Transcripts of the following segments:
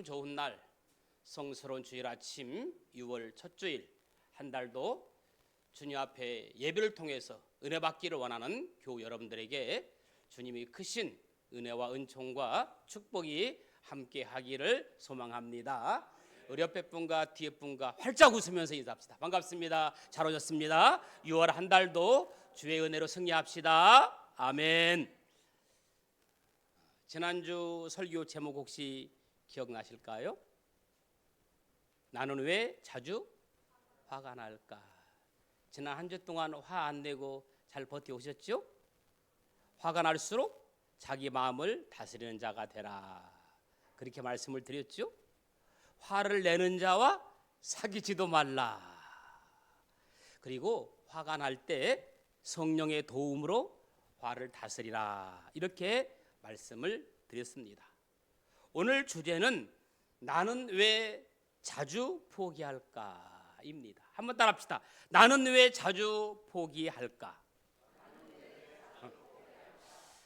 좋은 날, 성스러운 주일 아침 6월 첫 주일, 한 달도 주님 앞에 예배를 통해서 은혜 받기를 원하는 교우 여러분들에게 주님이 크신 은혜와 은총과 축복이 함께 하기를 소망합니다. 우리 옆에 분과 뒤에 분과 활짝 웃으면서 인사합시다. 반갑습니다. 잘 오셨습니다. 6월 한 달도 주의 은혜로 승리합시다. 아멘. 지난주 설교 제목 혹시 기억나실까요? 나는 왜 자주 화가 날까? 지난 한 주 동안 화 안 내고 잘 버텨오셨죠? 화가 날수록 자기 마음을 다스리는 자가 되라, 그렇게 말씀을 드렸죠? 화를 내는 자와 사귀지도 말라. 그리고 화가 날 때 성령의 도움으로 화를 다스리라, 이렇게 말씀을 드렸습니다. 오늘 주제는 나는 왜 자주 포기할까입니다. 한번 따라합시다. 나는 왜 자주 포기할까?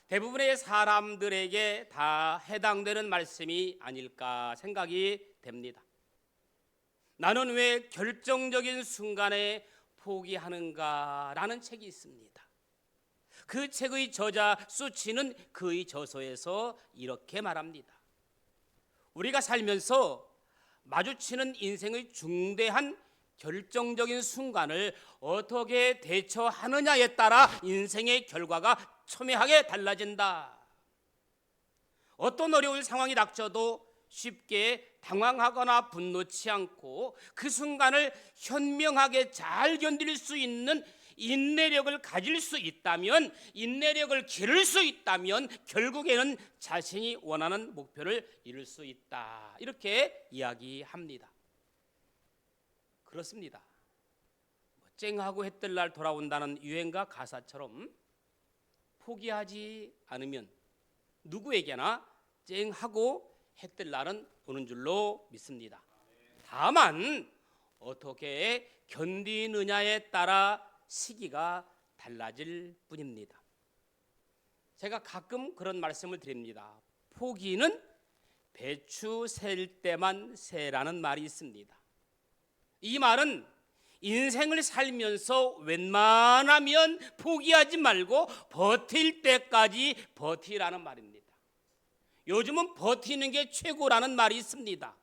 대부분의 사람들에게 다 해당되는 말씀이 아닐까 생각이 됩니다. 나는 왜 결정적인 순간에 포기하는가라는 책이 있습니다. 그 책의 저자 수치는 그의 저서에서 이렇게 말합니다. 우리가 살면서 마주치는 인생의 중대한 결정적인 순간을 어떻게 대처하느냐에 따라 인생의 결과가 첨예하게 달라진다. 어떤 어려운 상황이 닥쳐도 쉽게 당황하거나 분노치 않고 그 순간을 현명하게 잘 견딜 수 있는 인내력을 가질 수 있다면, 인내력을 기를 수 있다면 결국에는 자신이 원하는 목표를 이룰 수 있다, 이렇게 이야기합니다. 그렇습니다. 쨍하고 해 뜰 날 돌아온다는 유행가 가사처럼 포기하지 않으면 누구에게나 쨍하고 해 뜰 날은 오는 줄로 믿습니다. 다만 어떻게 견디느냐에 따라 시기가 달라질 뿐입니다. 제가 가끔 그런 말씀을 드립니다. 포기는 배추 셀 때만 세라는 말이 있습니다. 이 말은 인생을 살면서 웬만하면 포기하지 말고 버틸 때까지 버티라는 말입니다. 요즘은 버티는 게 최고라는 말이 있습니다.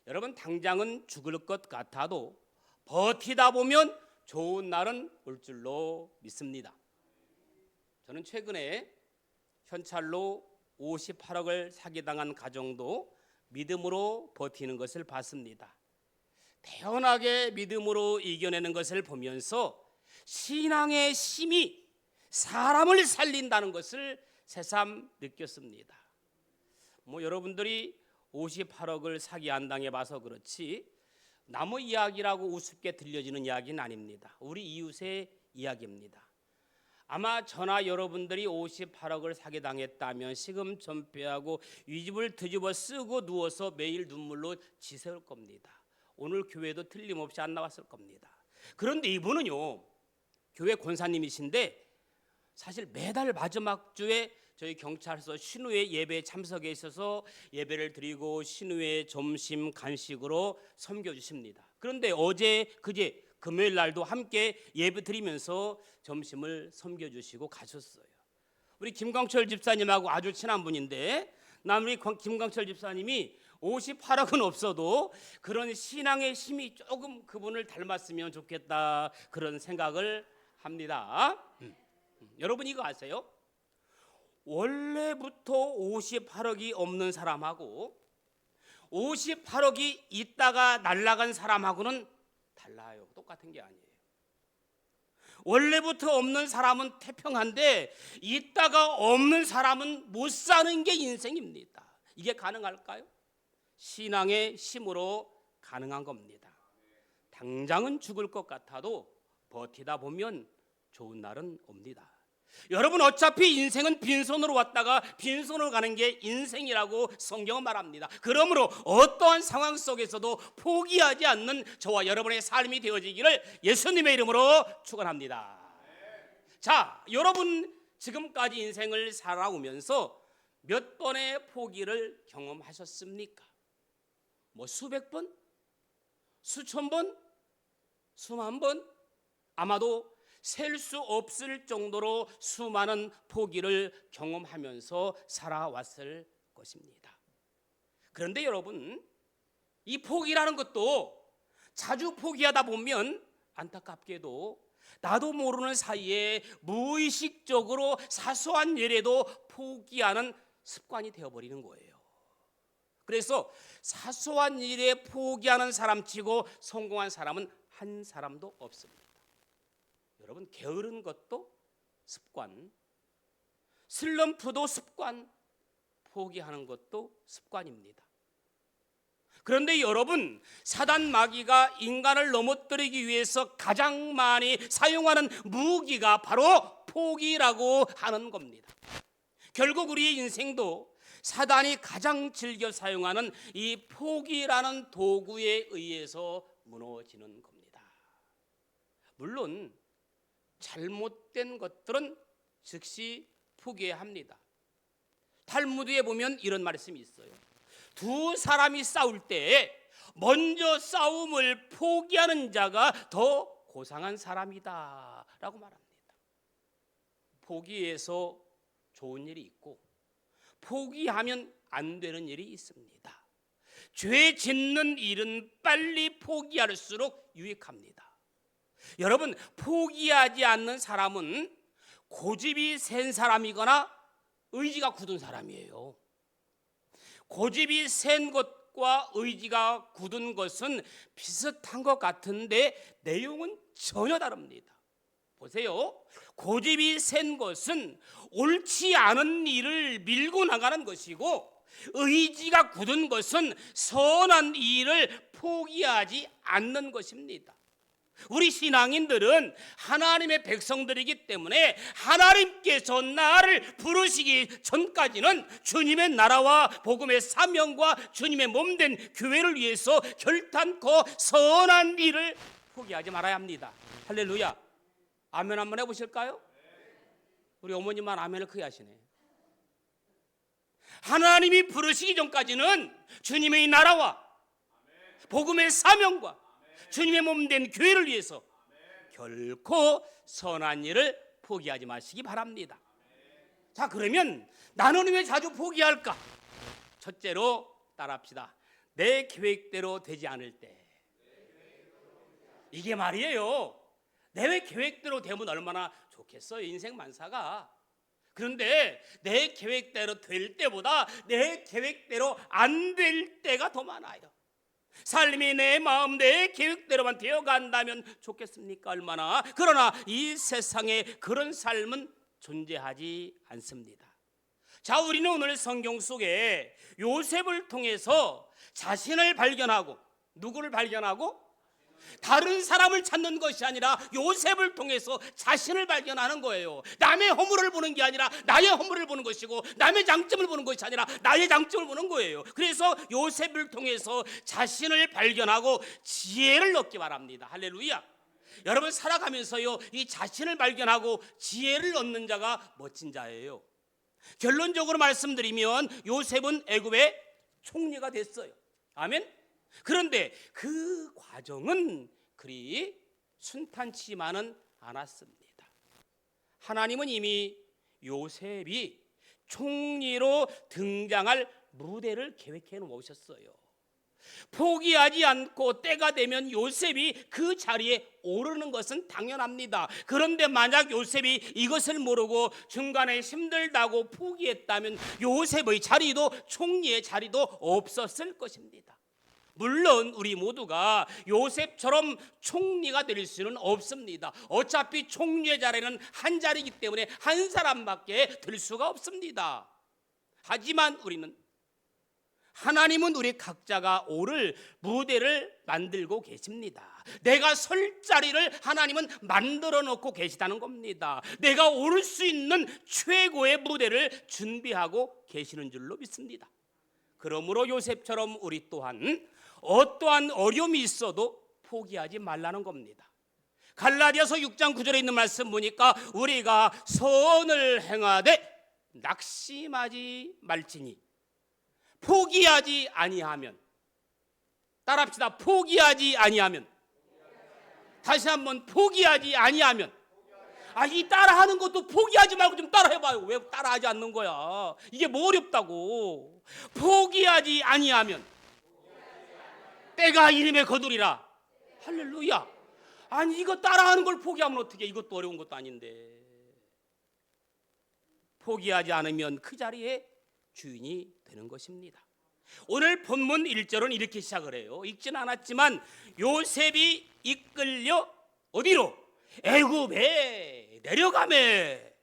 여러분, 당장은 죽을 것 같아도 버티다 보면 좋은 날은 올 줄로 믿습니다. 저는 최근에 현찰로 58억을 사기당한 가정도 믿음으로 버티는 것을 봤습니다. 태연하게 믿음으로 이겨내는 것을 보면서 신앙의 힘이 사람을 살린다는 것을 새삼 느꼈습니다. 여러분들이 58억을 사기 안 당해봐서 그렇지 남의 이야기라고 우습게 들려지는 이야기는 아닙니다. 우리 이웃의 이야기입니다. 아마 저나 여러분들이 58억을 사기당했다면 시금전폐하고 위집을 뒤집어 쓰고 누워서 매일 눈물로 지새울 겁니다. 오늘 교회도 틀림없이 안 나왔을 겁니다. 그런데 이분은요, 교회 권사님이신데 사실 매달 마지막 주에 저희 경찰서 신우회 예배에 참석해 있어서 예배를 드리고 신우회 점심 간식으로 섬겨주십니다. 그런데 어제 그제 금요일 날도 함께 예배 드리면서 점심을 섬겨주시고 가셨어요. 우리 김광철 집사님하고 아주 친한 분인데, 우리 김광철 집사님이 58억은 없어도 그런 신앙의 힘이 조금 그분을 닮았으면 좋겠다, 그런 생각을 합니다. 여러분 이거 아세요? 원래부터 58억이 없는 사람하고 58억이 있다가 날아간 사람하고는 달라요. 똑같은 게 아니에요. 원래부터 없는 사람은 태평한데 있다가 없는 사람은 못 사는 게 인생입니다. 이게 가능할까요? 신앙의 힘으로 가능한 겁니다. 당장은 죽을 것 같아도 버티다 보면 좋은 날은 옵니다. 여러분, 어차피 인생은 빈손으로 왔다가 빈손으로 가는 게 인생이라고 성경은 말합니다. 그러므로 어떠한 상황 속에서도 포기하지 않는 저와 여러분의 삶이 되어지기를 예수님의 이름으로 축원합니다. 자, 여러분 지금까지 인생을 살아오면서 몇 번의 포기를 경험하셨습니까? 수백 번, 수천 번, 수만 번, 아마도 셀 수 없을 정도로 수많은 포기를 경험하면서 살아왔을 것입니다. 그런데 여러분, 이 포기라는 것도 자주 포기하다 보면 안타깝게도 나도 모르는 사이에 무의식적으로 사소한 일에도 포기하는 습관이 되어버리는 거예요. 그래서 사소한 일에 포기하는 사람치고 성공한 사람은 한 사람도 없습니다. 여러분, 게으른 것도 습관, 슬럼프도 습관, 포기하는 것도 습관입니다. 그런데 여러분, 사단 마귀가 인간을 넘어뜨리기 위해서 가장 많이 사용하는 무기가 바로 포기라고 하는 겁니다. 결국 우리의 인생도 사단이 가장 즐겨 사용하는 이 포기라는 도구에 의해서 무너지는 겁니다. 물론 잘못된 것들은 즉시 포기해야 합니다. 탈무드에 보면 이런 말씀이 있어요. 두 사람이 싸울 때 먼저 싸움을 포기하는 자가 더 고상한 사람이다 라고 말합니다. 포기해서 좋은 일이 있고 포기하면 안 되는 일이 있습니다. 죄 짓는 일은 빨리 포기할수록 유익합니다. 여러분, 포기하지 않는 사람은 고집이 센 사람이거나 의지가 굳은 사람이에요. 고집이 센 것과 의지가 굳은 것은 비슷한 것 같은데 내용은 전혀 다릅니다. 보세요. 고집이 센 것은 옳지 않은 일을 밀고 나가는 것이고, 의지가 굳은 것은 선한 일을 포기하지 않는 것입니다. 우리 신앙인들은 하나님의 백성들이기 때문에 하나님께서 나를 부르시기 전까지는 주님의 나라와 복음의 사명과 주님의 몸된 교회를 위해서 결단코 선한 일을 포기하지 말아야 합니다. 할렐루야. 아멘 한번 해보실까요? 우리 어머님만 아멘을 크게 하시네. 하나님이 부르시기 전까지는 주님의 나라와 복음의 사명과 주님의 몸된 교회를 위해서 결코 선한 일을 포기하지 마시기 바랍니다. 자, 그러면 나는 왜 자주 포기할까? 첫째로 따라합시다. 내 계획대로 되지 않을 때. 이게 말이에요. 내 계획대로 되면 얼마나 좋겠어요, 인생 만사가. 그런데 내 계획대로 될 때보다 내 계획대로 안 될 때가 더 많아요. 삶이 내 마음, 내 계획대로만 되어간다면 좋겠습니까? 얼마나. 그러나 이 세상에 그런 삶은 존재하지 않습니다. 자, 우리는 오늘 성경 속에 요셉을 통해서 자신을 발견하고, 누구를 발견하고? 다른 사람을 찾는 것이 아니라 요셉을 통해서 자신을 발견하는 거예요. 남의 허물을 보는 게 아니라 나의 허물을 보는 것이고, 남의 장점을 보는 것이 아니라 나의 장점을 보는 거예요. 그래서 요셉을 통해서 자신을 발견하고 지혜를 얻기 바랍니다. 할렐루야. 여러분, 살아가면서요, 이 자신을 발견하고 지혜를 얻는 자가 멋진 자예요. 결론적으로 말씀드리면 요셉은 애굽의 총리가 됐어요. 아멘. 그런데 그 과정은 그리 순탄치만은 않았습니다. 하나님은 이미 요셉이 총리로 등장할 무대를 계획해 놓으셨어요. 포기하지 않고 때가 되면 요셉이 그 자리에 오르는 것은 당연합니다. 그런데 만약 요셉이 이것을 모르고 중간에 힘들다고 포기했다면 요셉의 자리도, 총리의 자리도 없었을 것입니다. 물론 우리 모두가 요셉처럼 총리가 될 수는 없습니다. 어차피 총리의 자리는 한 자리이기 때문에 한 사람밖에 될 수가 없습니다. 하지만 하나님은 우리 각자가 오를 무대를 만들고 계십니다. 내가 설 자리를 하나님은 만들어 놓고 계시다는 겁니다. 내가 오를 수 있는 최고의 무대를 준비하고 계시는 줄로 믿습니다. 그러므로 요셉처럼 우리 또한 어떠한 어려움이 있어도 포기하지 말라는 겁니다. 갈라디아서 6장 9절에 있는 말씀 보니까 우리가 선을 행하되 낙심하지 말지니 포기하지 아니하면 따라합시다. 포기하지 아니하면. 다시 한번 포기하지 아니하면. 이 따라하는 것도 포기하지 말고 좀 따라해봐요. 왜 따라하지 않는 거야? 이게 뭐 어렵다고. 포기하지 아니하면 때가 이름에 거두리라. 할렐루야. 아니 이거 따라하는 걸 포기하면 어떻게? 이것도 어려운 것도 아닌데. 포기하지 않으면 그 자리에 주인이 되는 것입니다. 오늘 본문 1절은 이렇게 시작을 해요. 읽지는 않았지만 요셉이 이끌려 어디로? 애굽에 내려가매.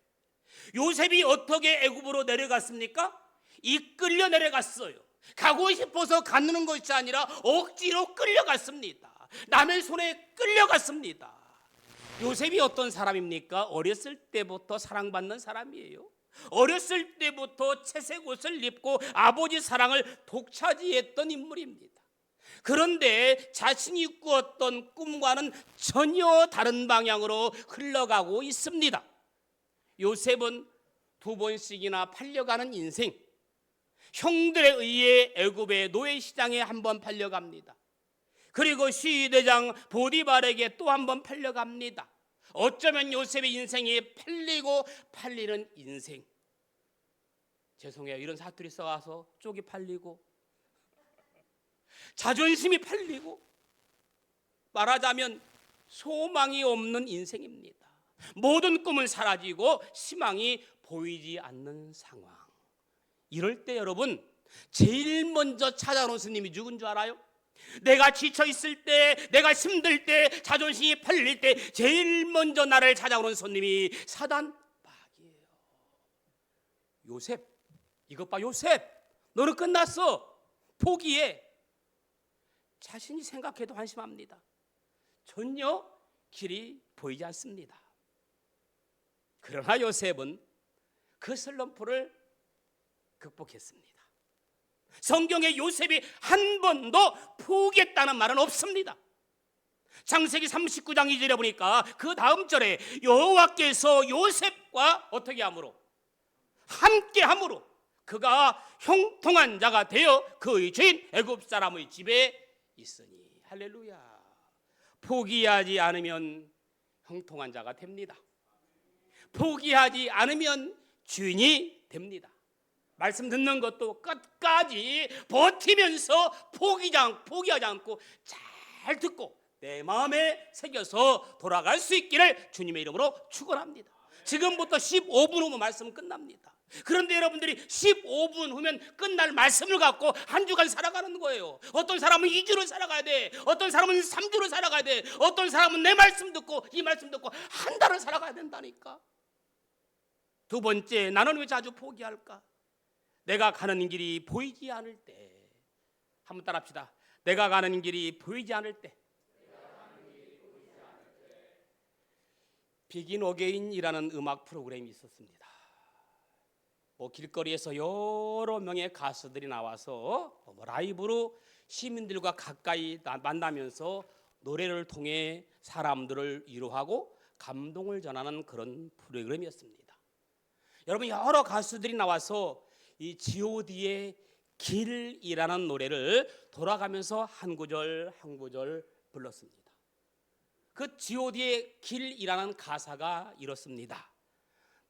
요셉이 어떻게 애굽으로 내려갔습니까? 이끌려 내려갔어요. 가고 싶어서 가는 것이 아니라 억지로 끌려갔습니다. 남의 손에 끌려갔습니다. 요셉이 어떤 사람입니까? 어렸을 때부터 사랑받는 사람이에요. 어렸을 때부터 채색 옷을 입고 아버지 사랑을 독차지했던 인물입니다. 그런데 자신이 꾸었던 꿈과는 전혀 다른 방향으로 흘러가고 있습니다. 요셉은 2번씩이나 팔려가는 인생. 형들에 의해 애굽의 노예시장에 한번 팔려갑니다. 그리고 시대장 보디발에게 또 한번 팔려갑니다. 어쩌면 요셉의 인생이 팔리고 팔리는 인생. 죄송해요. 이런 사투리 써와서 쪽이 팔리고 자존심이 팔리고 말하자면 소망이 없는 인생입니다. 모든 꿈은 사라지고 희망이 보이지 않는 상황. 이럴 때 여러분 제일 먼저 찾아오는 스님이 누군 줄 알아요? 내가 지쳐 있을 때, 내가 힘들 때, 자존심이 팔릴 때 제일 먼저 나를 찾아오는 손님이 사단 마귀예요. 요셉, 이것 봐 요셉, 너는 끝났어. 포기해. 자신이 생각해도 한심합니다. 전혀 길이 보이지 않습니다. 그러나 요셉은 그 슬럼프를 극복했습니다. 성경에 요셉이 한 번도 포기했다는 말은 없습니다. 창세기 39장 2절에 보니까 그 다음 절에 여호와께서 요셉과 어떻게 함으로? 함께 함으로 그가 형통한 자가 되어 그의 주인 애굽 사람의 집에 있으니. 할렐루야. 포기하지 않으면 형통한 자가 됩니다. 포기하지 않으면 주인이 됩니다. 말씀 듣는 것도 끝까지 버티면서 포기하지 않고 잘 듣고 내 마음에 새겨서 돌아갈 수 있기를 주님의 이름으로 축원합니다. 지금부터 15분 후면 말씀은 끝납니다. 그런데 여러분들이 15분 후면 끝날 말씀을 갖고 한 주간 살아가는 거예요. 어떤 사람은 2주를 살아가야 돼. 어떤 사람은 3주를 살아가야 돼. 어떤 사람은 내 말씀 듣고 이 말씀 듣고 한 달을 살아가야 된다니까. 두 번째, 나는 왜 자주 포기할까? 내가 가는 길이 보이지 않을 때. 한번 따라합시다. 내가 가는 길이 보이지 않을 때. 비긴 어게인이라는 음악 프로그램이 있었습니다. 길거리에서 여러 명의 가수들이 나와서 라이브로 시민들과 가까이 만나면서 노래를 통해 사람들을 위로하고 감동을 전하는 그런 프로그램이었습니다. 여러분, 여러 가수들이 나와서 이 G.O.D의 길이라는 노래를 돌아가면서 한 구절 한 구절 불렀습니다. 그 G.O.D의 길이라는 가사가 이렇습니다.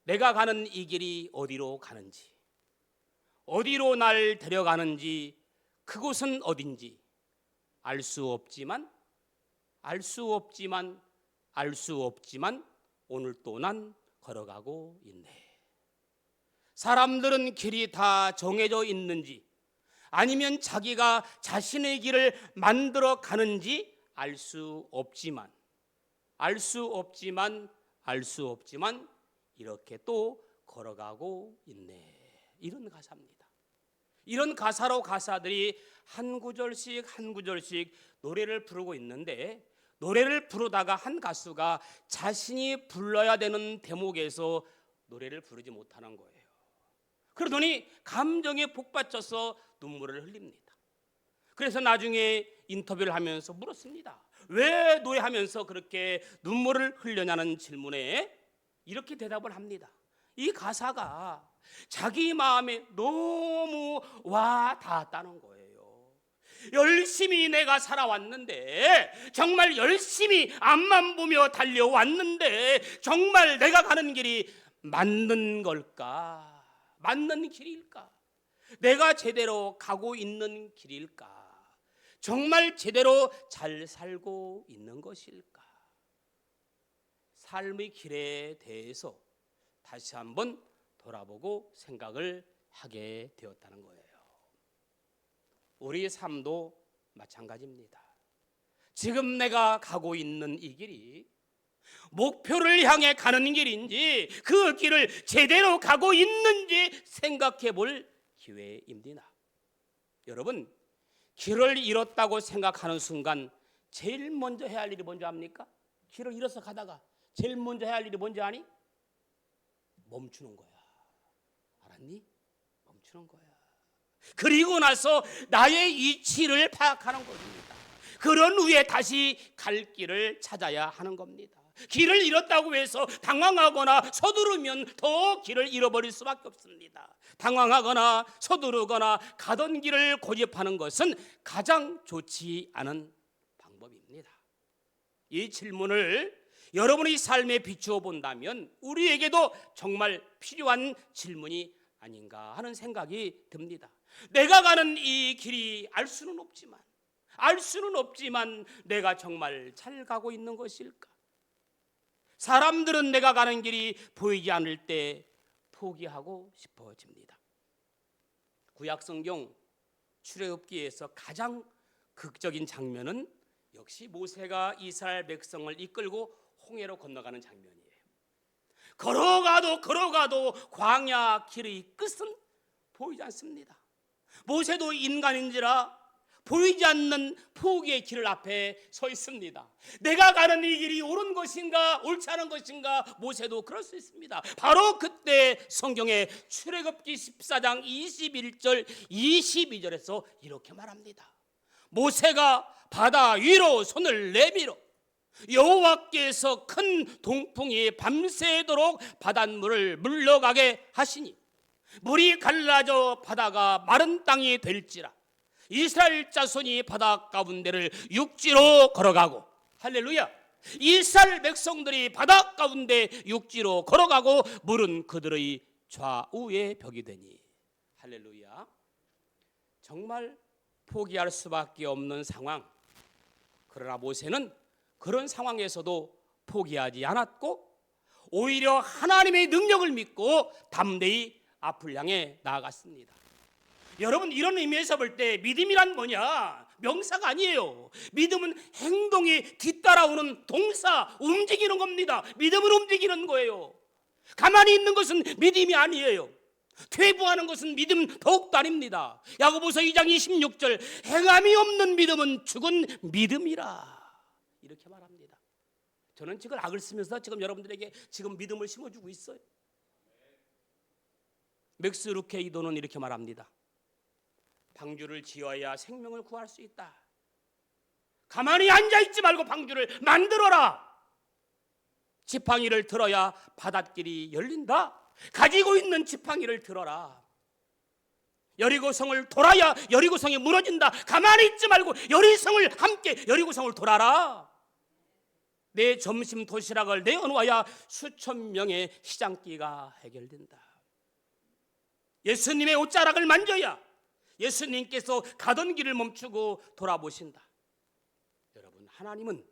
내가 가는 이 길이 어디로 가는지, 어디로 날 데려가는지, 그곳은 어딘지 알 수 없지만 오늘 또 난 걸어가고 있네. 사람들은 길이 다 정해져 있는지 아니면 자기가 자신의 길을 만들어 가는지 알 수 없지만 이렇게 또 걸어가고 있네. 이런 가사입니다. 이런 가사로 가사들이 한 구절씩 노래를 부르고 있는데, 노래를 부르다가 한 가수가 자신이 불러야 되는 대목에서 노래를 부르지 못하는 거예요. 그러더니 감정에 복받쳐서 눈물을 흘립니다. 그래서 나중에 인터뷰를 하면서 물었습니다. 왜 노래하면서 그렇게 눈물을 흘려냐는 질문에 이렇게 대답을 합니다. 이 가사가 자기 마음에 너무 와 닿았다는 거예요. 열심히 내가 살아왔는데, 정말 열심히 앞만 보며 달려왔는데, 정말 내가 가는 길이 맞는 걸까? 맞는 길일까? 내가 제대로 가고 있는 길일까? 정말 제대로 잘 살고 있는 것일까? 삶의 길에 대해서 다시 한번 돌아보고 생각을 하게 되었다는 거예요. 우리의 삶도 마찬가지입니다. 지금 내가 가고 있는 이 길이 목표를 향해 가는 길인지, 그 길을 제대로 가고 있는지 생각해 볼 기회입니다. 여러분, 길을 잃었다고 생각하는 순간 제일 먼저 해야 할 일이 뭔지 압니까? 길을 잃어서 가다가 제일 먼저 해야 할 일이 뭔지 아니? 멈추는 거야. 알았니? 멈추는 거야. 그리고 나서 나의 위치를 파악하는 겁니다. 그런 후에 다시 갈 길을 찾아야 하는 겁니다. 길을 잃었다고 해서 당황하거나 서두르면 더 길을 잃어버릴 수밖에 없습니다. 당황하거나 서두르거나 가던 길을 고집하는 것은 가장 좋지 않은 방법입니다. 이 질문을 여러분의 삶에 비추어 본다면 우리에게도 정말 필요한 질문이 아닌가 하는 생각이 듭니다. 내가 가는 이 길이 알 수는 없지만 내가 정말 잘 가고 있는 것일까? 사람들은 내가 가는 길이 보이지 않을 때 포기하고 싶어집니다. 구약성경 출애굽기에서 가장 극적인 장면은 역시 모세가 이스라엘 백성을 이끌고 홍해로 건너가는 장면이에요. 걸어가도 광야 길의 끝은 보이지 않습니다. 모세도 인간인지라 보이지 않는 포기의 길 앞에 서 있습니다. 내가 가는 이 길이 옳은 것인가 옳지 않은 것인가, 모세도 그럴 수 있습니다. 바로 그때 성경의 출애굽기 14장 21절 22절에서 이렇게 말합니다. 모세가 바다 위로 손을 내밀어 여호와께서 큰 동풍이 밤새도록 바닷물을 물러가게 하시니 물이 갈라져 바다가 마른 땅이 될지라. 이스라엘 자손이 바다 가운데를 육지로 걸어가고, 할렐루야, 이스라엘 백성들이 바다 가운데 육지로 걸어가고 물은 그들의 좌우에 벽이 되니, 할렐루야. 정말 포기할 수밖에 없는 상황. 그러나 모세는 그런 상황에서도 포기하지 않았고 오히려 하나님의 능력을 믿고 담대히 앞을 향해 나아갔습니다. 여러분, 이런 의미에서 볼 때 믿음이란 뭐냐? 명사가 아니에요. 믿음은 행동이 뒤따라오는 동사, 움직이는 겁니다. 믿음은 움직이는 거예요. 가만히 있는 것은 믿음이 아니에요. 퇴보하는 것은 믿음 더욱도 아닙니다. 야고보서 2장 26절, 행함이 없는 믿음은 죽은 믿음이라, 이렇게 말합니다. 저는 지금 악을 쓰면서 지금 여러분들에게 지금 믿음을 심어주고 있어요. 맥스 루케이도는 이렇게 말합니다. 방주를 지어야 생명을 구할 수 있다. 가만히 앉아있지 말고 방주를 만들어라. 지팡이를 들어야 바닷길이 열린다. 가지고 있는 지팡이를 들어라. 여리고성을 돌아야 여리고성이 무너진다. 가만히 있지 말고 여리성을 함께 여리고성을 돌아라. 내 점심 도시락을 내어놓아야 수천 명의 시장기가 해결된다. 예수님의 옷자락을 만져야 예수님께서 가던 길을 멈추고 돌아보신다. 여러분, 하나님은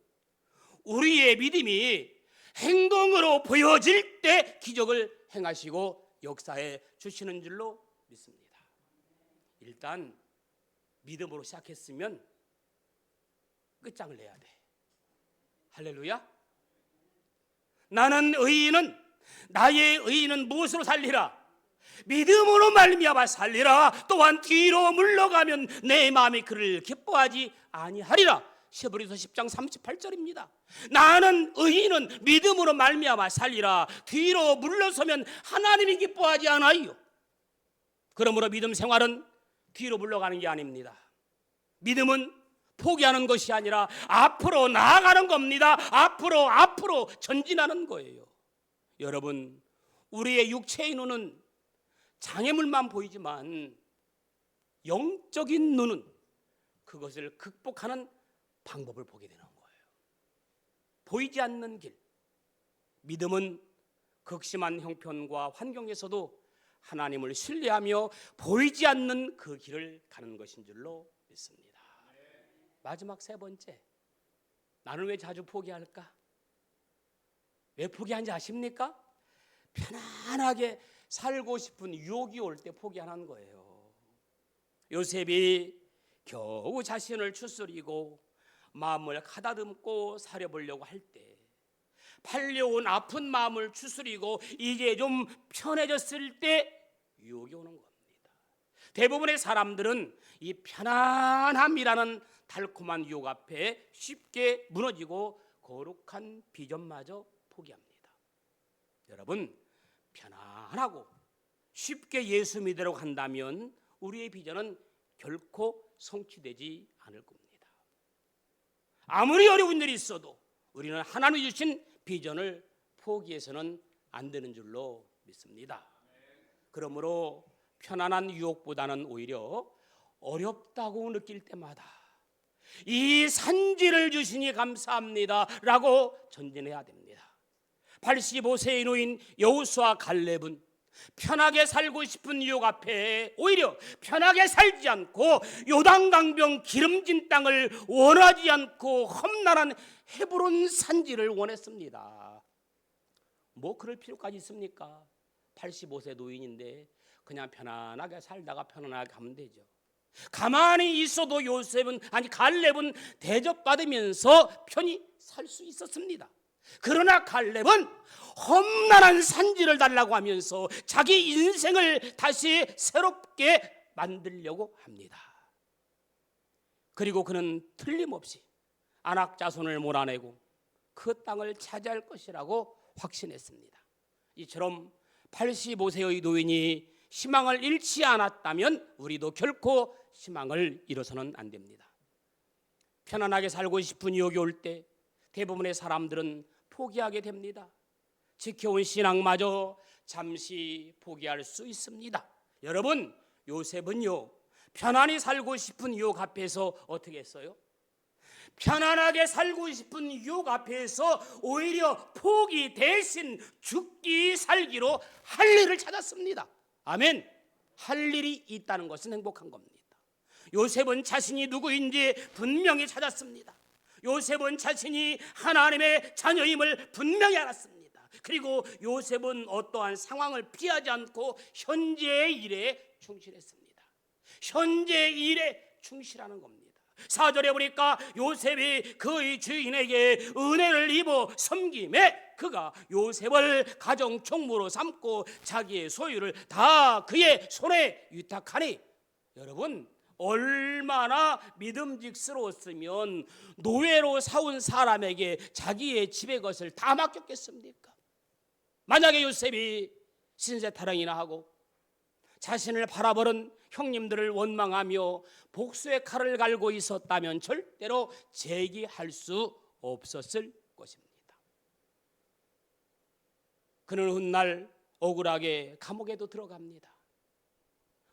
우리의 믿음이 행동으로 보여질 때 기적을 행하시고 역사해 주시는 줄로 믿습니다. 일단 믿음으로 시작했으면 끝장을 내야 돼. 할렐루야. 나의 의인은 무엇으로 살리라? 믿음으로 말미암아 살리라. 또한 뒤로 물러가면 내 마음이 그를 기뻐하지 아니하리라. 히브리서 10장 38절입니다. 나는 의인은 믿음으로 말미암아 살리라. 뒤로 물러서면 하나님이 기뻐하지 않아요. 그러므로 믿음 생활은 뒤로 물러가는 게 아닙니다. 믿음은 포기하는 것이 아니라 앞으로 나아가는 겁니다. 앞으로 전진하는 거예요. 여러분, 우리의 육체의 눈은 장애물만 보이지만 영적인 눈은 그것을 극복하는 방법을 보게 되는 거예요. 보이지 않는 길. 믿음은 극심한 형편과 환경에서도 하나님을 신뢰하며 보이지 않는 그 길을 가는 것인 줄로 믿습니다. 마지막 세 번째, 나는 왜 자주 포기할까? 왜 포기하는지 아십니까? 편안하게 살고 싶은 유혹이 올 때 포기하는 거예요. 요셉이 겨우 자신을 추스리고 마음을 가다듬고 사려보려고 할 때, 팔려온 아픈 마음을 추스리고 이제 좀 편해졌을 때 유혹이 오는 겁니다. 대부분의 사람들은 이 편안함이라는 달콤한 유혹 앞에 쉽게 무너지고 거룩한 비전마저 포기합니다. 여러분, 편안하고 쉽게 예수 믿으려고 한다면 우리의 비전은 결코 성취되지 않을 겁니다. 아무리 어려운 일이 있어도 우리는 하나님이 주신 비전을 포기해서는 안 되는 줄로 믿습니다. 그러므로 편안한 유혹보다는 오히려 어렵다고 느낄 때마다 이 산지를 주시니 감사합니다 라고 전진해야 됩니다. 85세의 노인 여호수아 갈렙은 편하게 살고 싶은 유혹 앞에 오히려 편하게 살지 않고 요단강변 기름진 땅을 원하지 않고 험난한 헤브론 산지를 원했습니다. 뭐 그럴 필요까지 있습니까? 85세 노인인데 그냥 편안하게 살다가 편안하게 가면 되죠. 가만히 있어도 갈렙은 대접받으면서 편히 살 수 있었습니다. 그러나 갈렙은 험난한 산지를 달라고 하면서 자기 인생을 다시 새롭게 만들려고 합니다. 그리고 그는 틀림없이 아낙 자손을 몰아내고 그 땅을 차지할 것이라고 확신했습니다. 이처럼 85세의 노인이 희망을 잃지 않았다면 우리도 결코 희망을 잃어서는 안 됩니다. 편안하게 살고 싶은 유혹이 올 때 대부분의 사람들은 포기하게 됩니다. 지켜온 신앙마저 잠시 포기할 수 있습니다. 여러분, 요셉은요, 편안히 살고 싶은 유혹 앞에서 어떻게 했어요? 편안하게 살고 싶은 유혹 앞에서 오히려 포기 대신 죽기 살기로 할 일을 찾았습니다. 아멘. 할 일이 있다는 것은 행복한 겁니다. 요셉은 자신이 누구인지 분명히 찾았습니다. 요셉은 자신이 하나님의 자녀임을 분명히 알았습니다. 그리고 요셉은 어떠한 상황을 피하지 않고 현재의 일에 충실했습니다. 현재의 일에 충실하는 겁니다. 4절에 보니까 요셉이 그의 주인에게 은혜를 입어 섬김에 그가 요셉을 가정 총무로 삼고 자기의 소유를 다 그의 손에 위탁하니, 여러분, 얼마나 믿음직스러웠으면 노예로 사온 사람에게 자기의 집의 것을 다 맡겼겠습니까? 만약에 요셉이 신세타령이나 하고 자신을 바라보는 형님들을 원망하며 복수의 칼을 갈고 있었다면 절대로 재기할 수 없었을 것입니다. 그는 훗날 억울하게 감옥에도 들어갑니다.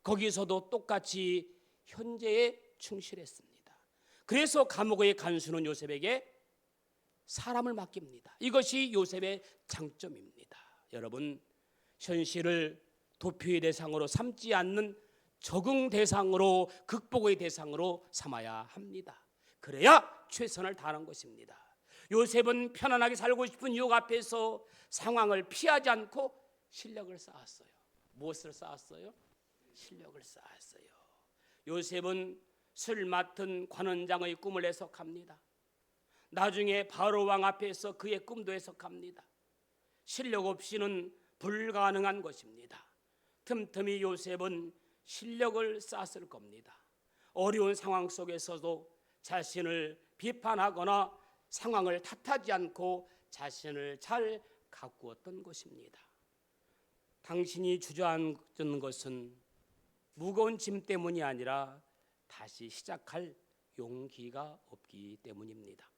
거기서도 똑같이 현재에 충실했습니다. 그래서 감옥의 간수는 요셉에게 사람을 맡깁니다. 이것이 요셉의 장점입니다. 여러분, 현실을 도피의 대상으로 삼지 않는 적응 대상으로, 극복의 대상으로 삼아야 합니다. 그래야 최선을 다하는 것입니다. 요셉은 편안하게 살고 싶은 유혹 앞에서 상황을 피하지 않고 실력을 쌓았어요. 무엇을 쌓았어요? 실력을 쌓았어요. 요셉은 술 맡은 관원장의 꿈을 해석합니다. 나중에 바로 왕 앞에서 그의 꿈도 해석합니다. 실력 없이는 불가능한 것입니다. 틈틈이 요셉은 실력을 쌓았을 겁니다. 어려운 상황 속에서도 자신을 비판하거나 상황을 탓하지 않고 자신을 잘 가꾸었던 것입니다. 당신이 주저앉은 것은 무거운 짐 때문이 아니라 다시 시작할 용기가 없기 때문입니다.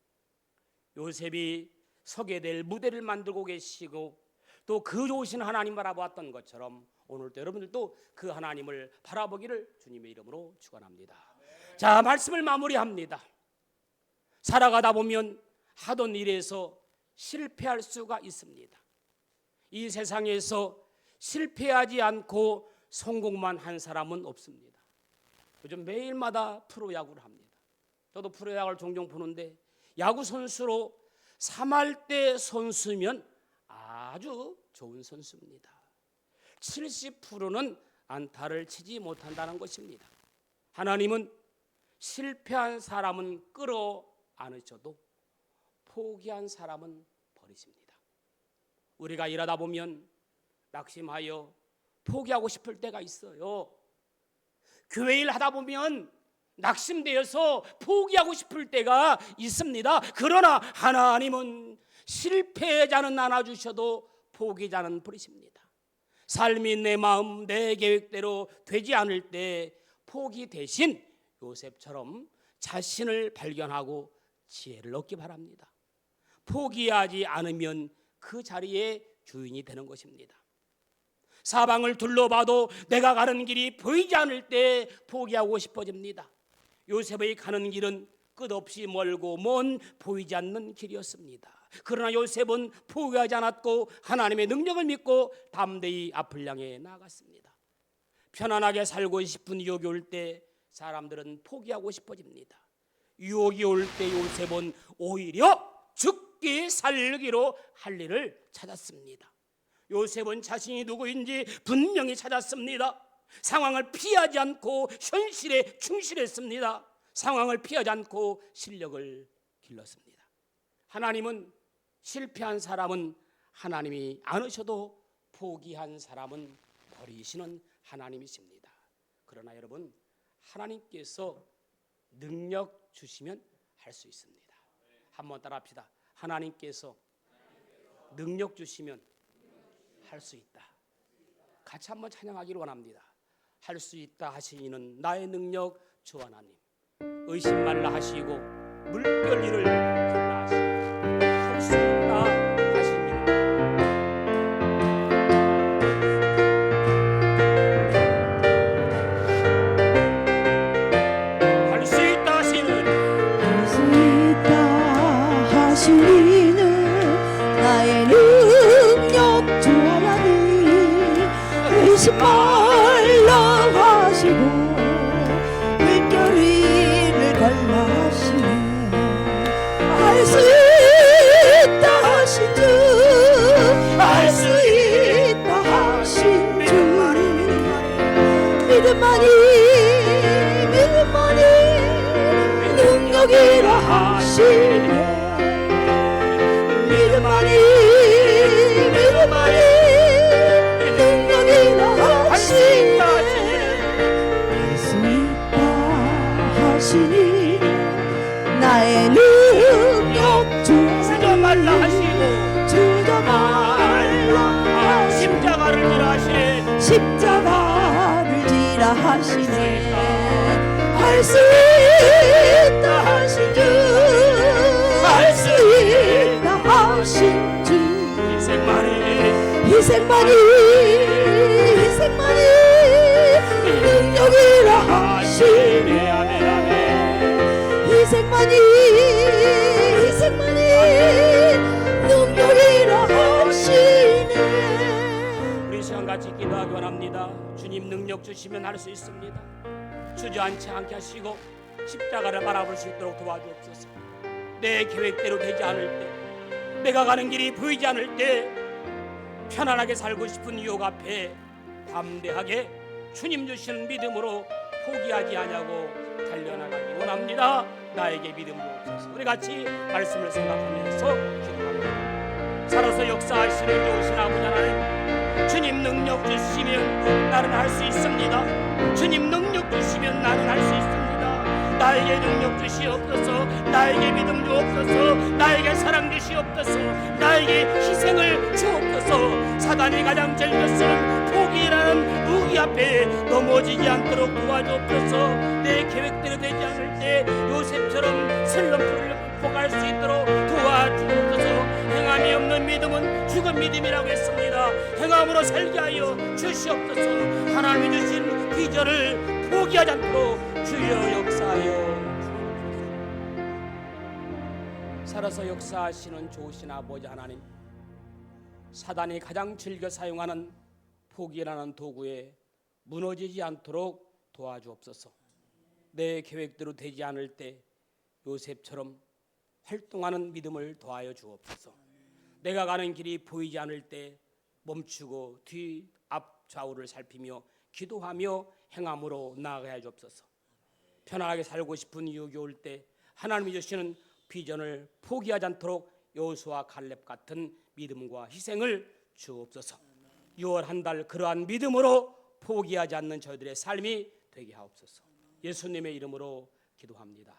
요셉이 서게 될 무대를 만들고 계시고 또 그 좋으신 하나님 바라보았던 것처럼 오늘도 여러분들도 그 하나님을 바라보기를 주님의 이름으로 축원합니다. 자, 말씀을 마무리합니다. 살아가다 보면 하던 일에서 실패할 수가 있습니다. 이 세상에서 실패하지 않고 성공만 한 사람은 없습니다. 요즘 매일마다 프로야구를 합니다. 저도 프로야구를 종종 보는데 야구 선수로 3할대 선수면 아주 좋은 선수입니다. 70%는 안타를 치지 못한다는 것입니다. 하나님은 실패한 사람은 끌어안으셔도 포기한 사람은 버리십니다. 우리가 일하다 보면 낙심하여 포기하고 싶을 때가 있어요. 교회 일 하다 보면 낙심되어서 포기하고 싶을 때가 있습니다. 그러나 하나님은 실패자는 안아주셔도 포기자는 버리십니다. 삶이 내 마음 내 계획대로 되지 않을 때 포기 대신 요셉처럼 자신을 발견하고 지혜를 얻기 바랍니다. 포기하지 않으면 그 자리에 주인이 되는 것입니다. 사방을 둘러봐도 내가 가는 길이 보이지 않을 때 포기하고 싶어집니다. 요셉의 가는 길은 끝없이 멀고 먼 보이지 않는 길이었습니다. 그러나 요셉은 포기하지 않았고 하나님의 능력을 믿고 담대히 앞을 향해 나아갔습니다. 편안하게 살고 싶은 유혹이 올 때 사람들은 포기하고 싶어집니다. 유혹이 올 때 요셉은 오히려 죽기 살기로 할 일을 찾았습니다. 요셉은 자신이 누구인지 분명히 찾았습니다. 상황을 피하지 않고 현실에 충실했습니다. 상황을 피하지 않고 실력을 길렀습니다. 하나님은 실패한 사람은 하나님이 안으셔도 포기한 사람은 버리시는 하나님이십니다. 그러나 여러분, 하나님께서 능력 주시면 할 수 있습니다. 한번 따라합시다. 하나님께서 능력 주시면 할 수 있다. 같이 한번 찬양하기를 원합니다. 할 수 있다 하시니는 나의 능력 주 하나님. 의심 말라 하시고 물결 위를 갈라 하시고 할 수 있다 하시니는 할 수 있다 하시는 할 수 있다 하시는 나의 능력 주 하나님. 의심 말라 하시고 물결 위를 갈라 하시네. 할 수 있다 하신 주, 할 수 있다 하신 주. 믿음만이 믿음만이 능력이라 하시네. 믿음만이 믿음만이 능력이라 하시네. 할 수 있다 하시니 나의 능력 주저 말라 하시고 주저 말라 십자가를 지라 하시네. 십자가를 지라 하시네. 할 수 있다 하신 주, 할 수 있다 하신 주. 희생만이 능력이라 하시네. 희생만이 능력이라 하시네. 우리 시간 같이 기도하기 원합니다. 주님 능력 주시면 할 수 있습니다. 주저앉지 않게 하시고 십자가를 바라볼 수 있도록 도와주옵소서. 내 계획대로 되지 않을 때, 내가 가는 길이 보이지 않을 때 편안하게 살고 싶은 유혹 앞에 담대하게 주님 주시는 믿음으로 포기하지 않냐고 달려나가기 원합니다. 나에게 믿음 주옵소서. 우리 같이 말씀을 생각하면서 기도합니다. 살아서 역사하시는 좋으신 아버지 하나님, 주님 능력 주시면 나는 할 수 있습니다. 주님 능력 주시면 나는 할 수 있습니다. 나에게 능력 주시옵소서. 나에게 믿음 주옵소서. 나에게 사랑 주시옵소서. 나에게 희생을 주옵소서. 사단이 가장 즐겨 쓰는 포기라는 무기 앞에 넘어지지 않도록 도와주옵소서. 내 계획대로 되지 않을 때 요셉처럼 슬럼프를 극복할 수 있도록 도와주옵소서. 행함이 없는 믿음은 죽은 믿음이라고 했습니다. 행함으로 살게 하여 주시옵소서. 하나님이 주신 비전을 포기하지 않도록 주여 역사하옵소서. 인도하여 주옵소서. 살아서 역사하시는 좋으신 아버지 하나님, 사단이 가장 즐겨 사용하는 포기라는 도구에 무너지지 않도록 도와주옵소서. 내 계획대로 되지 않을 때 요셉처럼 활동하는 믿음을 더하여 주옵소서. 내가 가는 길이 보이지 않을 때 멈추고 뒤, 앞, 좌우를 살피며 기도하며 행함으로 나아가야 주옵소서. 편안하게 살고 싶은 유혹이 올 때 하나님이 주시는 비전을 포기하지 않도록 여호수아 갈렙 같은 믿음과 희생을 주옵소서. 6월 한 달 그러한 믿음으로 포기하지 않는 저희들의 삶이 되게 하옵소서. 예수님의 이름으로 기도합니다.